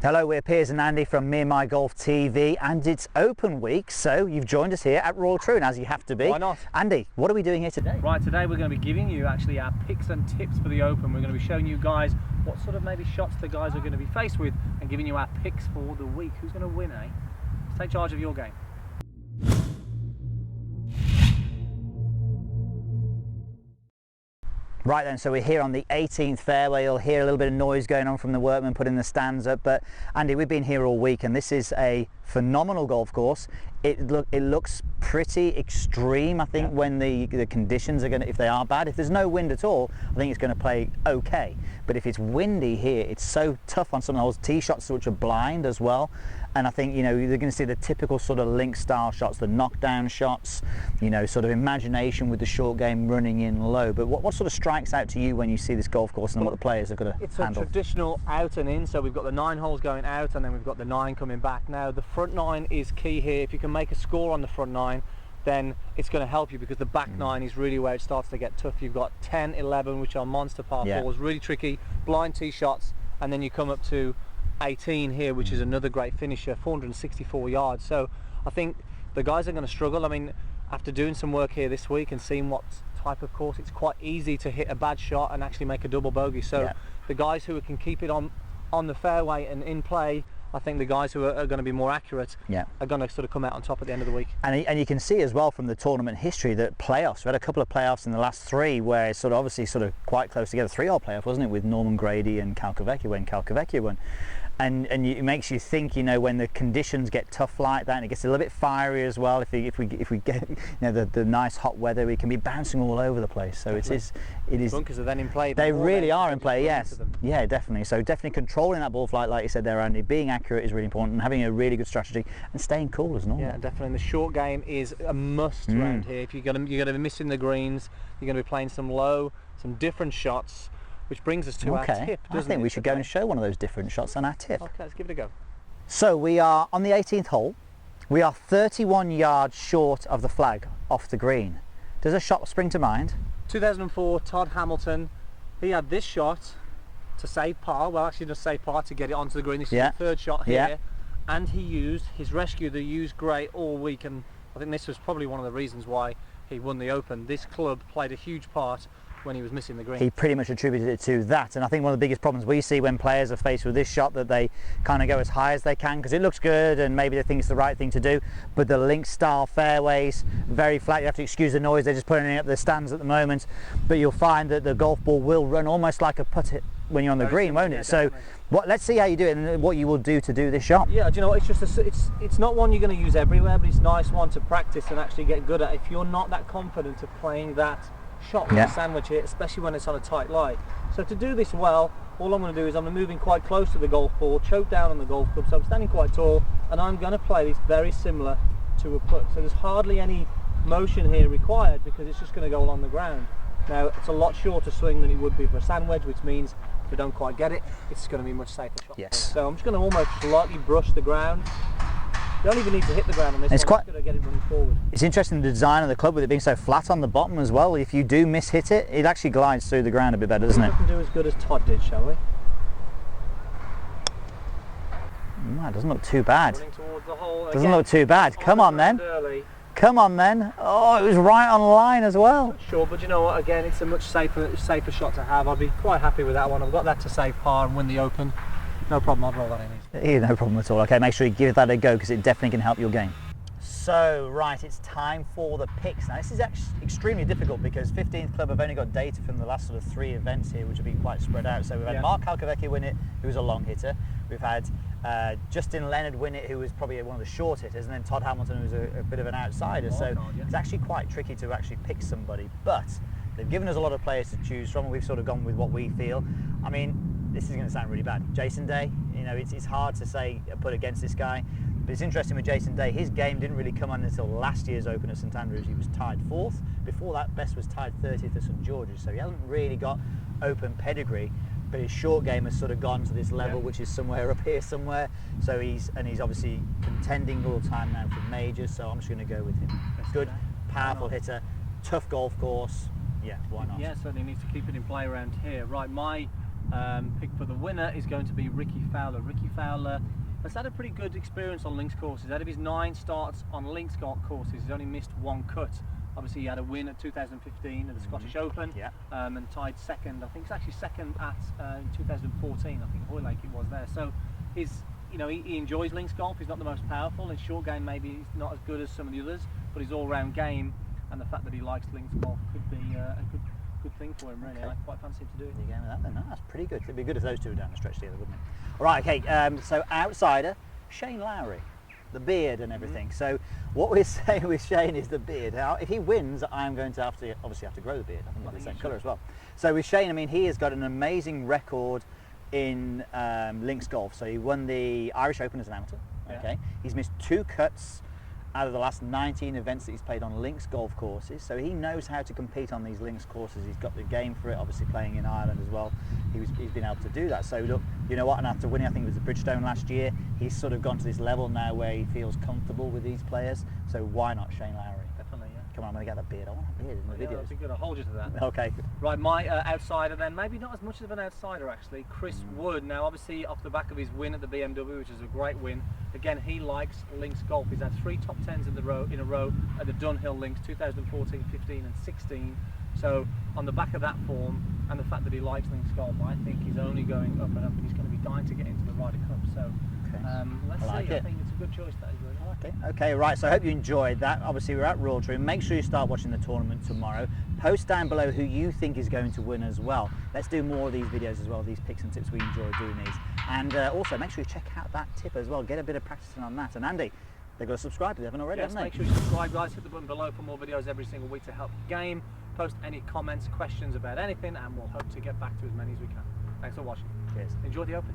Hello, we're Piers and Andy from Me and My Golf TV, and it's open week, so you've joined us here at Royal Troon, as you have to be. Why not? Andy, what are we doing here today? Right, today we're going to be giving you actually our picks and tips for the open. We're going to be showing you guys what sort of maybe shots the guys are going to be faced with and giving you our picks for the week. Who's going to win, eh? Let's take charge of your game. Right then, so we're here on the 18th fairway. You'll hear a little bit of noise going on from the workmen putting the stands up, but Andy, we've been here all week and this is a phenomenal golf course. It looks pretty extreme, I think, when the conditions are going to, if they are bad. If there's no wind at all, I think it's going to play okay. But if it's windy here, it's so tough on some of those tee shots which are blind as well. And I think, you know, you're going to see the typical sort of link style shots, the knockdown shots, you know, sort of imagination with the short game running in low. But what sort of strikes out to you when you see this golf course and what the players are going to handle? It's a traditional out and in, so we've got the 9 holes going out and then we've got the 9 coming back. Now the front 9 is key here. If you can make a score on the front 9, then it's going to help you, because the back 9 is really where it starts to get tough. You've got 10, 11, which are monster par 4s, really tricky, blind tee shots, and then you come up to 18 here, which is another great finisher, 464 yards. So I think the guys are going to struggle. I mean, after doing some work here this week and seeing what type of course, it's quite easy to hit a bad shot and actually make a double bogey. So the guys who can keep it on the fairway and in play, I think the guys who are going to be more accurate are going to sort of come out on top at the end of the week. And you can see as well from the tournament history that playoffs, we had a couple of playoffs in the last 3 where it's sort of obviously sort of quite close together. 3-hole playoff, wasn't it, with Norman Grady and Calcavecchia when Calcavecchia won. And it makes you think, you know, when the conditions get tough like that, and it gets a little bit fiery as well. If we get, you know, the nice hot weather, we can be bouncing all over the place. So it is. Bunkers are then in play. They really are in play. Yes. Yeah, definitely. So definitely controlling that ball flight, like you said there, Andy. Being accurate is really important, and having a really good strategy and staying cool as normal. Yeah, definitely. And the short game is a must around here. If you're going to be missing the greens, you're going to be playing some low, some different shots. Which brings us to our tip, I think we should go and show one of those different shots on our tip. Okay, let's give it a go. So we are on the 18th hole. We are 31 yards short of the flag off the green. Does a shot spring to mind? 2004, Todd Hamilton. He had this shot to save par. Well, actually just save par to get it onto the green. This is the third shot here. And he used his rescue, the used grey, all week. And I think this was probably one of the reasons why he won the Open. This club played a huge part when he was missing the green. He pretty much attributed it to that, and I think one of the biggest problems we see when players are faced with this shot, that they kind of go as high as they can because it looks good and maybe they think it's the right thing to do, but the link style fairways, very flat. You have to excuse the noise, they're just putting it up the stands at the moment, but you'll find that the golf ball will run almost like a putt when you're on the green, won't it? So let's see how you do it and what you will do to do this shot. Yeah, do you know what, it's just it's not one you're going to use everywhere, but it's a nice one to practice and actually get good at. If you're not that confident of playing that shot with the sandwich here, especially when it's on a tight lie. So to do this well, all I'm going to do is I'm moving quite close to the golf ball, choke down on the golf club, so I'm standing quite tall, and I'm going to play this very similar to a putt. So there's hardly any motion here required because it's just going to go along the ground. Now it's a lot shorter swing than it would be for a sandwich, which means if we don't quite get it, it's going to be a much safer shot. Yes. So I'm just going to almost lightly brush the ground. You don't even need to hit the ground on this. It's quite. Going to get it running forward. It's interesting, the design of the club with it being so flat on the bottom as well. If you do miss-hit it, it actually glides through the ground a bit better, doesn't it? We can do as good as Todd did, shall we? It doesn't look too bad. Running towards the hole. Doesn't look too bad. Come on then. Early. Come on then. Oh, it was right on line as well. Sure, but you know what? Again, it's a much safer shot to have. I'd be quite happy with that one. I've got that to save par and win the Open. No problem, I'll roll that in easy. Yeah, no problem at all. Okay, make sure you give that a go because it definitely can help your game. So, right, it's time for the picks. Now, this is actually extremely difficult because 15th Club have only got data from the last sort of 3 events here, which have been quite spread out. So we've had Mark Calcavecchia win it, who was a long hitter. We've had Justin Leonard win it, who was probably one of the short hitters, and then Todd Hamilton, who was a bit of an outsider. So it's actually quite tricky to actually pick somebody. But they've given us a lot of players to choose from, and we've sort of gone with what we feel. I mean, this is going to sound really bad. Jason Day, you know, it's hard to say put against this guy, but it's interesting with Jason Day. His game didn't really come on until last year's Open at St Andrews. He was tied 4th. Before that, Best was tied 30th at St George's, so he hasn't really got Open pedigree. But his short game has sort of gone to this level, which is somewhere up here somewhere. So he's obviously contending all the time now for majors. So I'm just going to go with him. Good, powerful hitter, tough golf course. Yeah, why not? Yeah, certainly needs to keep it in play around here. Right, my Pick for the winner is going to be Ricky Fowler. Ricky Fowler has had a pretty good experience on links courses. Out of his 9 starts on links courses, he's only missed 1 cut. Obviously, he had a win at 2015 at the Scottish Open, Yeah. And tied second. I think it's actually second at in 2014. I think Hoylake it was there. So he's, he enjoys links golf. He's not the most powerful. In short game, maybe he's not as good as some of the others, but his all-round game and the fact that he likes links golf could be a good thing for him. Really, Okay. I quite fancy him to do it. You going with that then? No, that's pretty good. It'd be good if those two were down the stretch together, wouldn't it? All right, okay. So outsider, Shane Lowry, the beard and everything. So what we're saying with Shane is the beard. Now, if he wins, I'm going to obviously have to grow the beard. I think they're the same colour as well. So with Shane, I mean, he has got an amazing record in links golf. So he won the Irish Open as an amateur. Okay, he's missed 2 cuts out of the last 19 events that he's played on links golf courses, so he knows how to compete on these links courses. He's got the game for it, obviously playing in Ireland as well. He's been able to do that. So look, you know what, and after winning, I think it was the Bridgestone last year, he's sort of gone to this level now where he feels comfortable with these players, so why not Shane Lowry? Definitely, yeah. Come on, I'm going to get that beard. I want that beard in the Yeah, videos. that'd be good. I'll hold you to that. Okay. Right, my outsider then, maybe not as much of an outsider actually, Chris Wood. Now obviously off the back of his win at the BMW, which is a great win, again he likes links golf. He's had 3 top 10s in a row at the Dunhill Links 2014, 15 and 16. So on the back of that form and the fact that he likes links golf, I think he's only going up and up, and he's going to be dying to get into the Ryder Cup. So let's see, I think it's a good choice that is really. Okay, right, so I hope you enjoyed that. Obviously we're at Royal Troon. Make sure you start watching the tournament tomorrow. Post down below who you think is going to win as well. Let's do more of these videos as well, these picks and tips. We enjoy doing these. And also make sure you check out that tip as well. Get a bit of practicing on that. And Andy, they've got to subscribe if they haven't already, Yes, haven't make they? sure you subscribe, guys. Hit the button below for more videos every single week to help the game. Post any comments, questions about anything, and we'll hope to get back to as many as we can. Thanks for watching. Cheers. Enjoy the Open.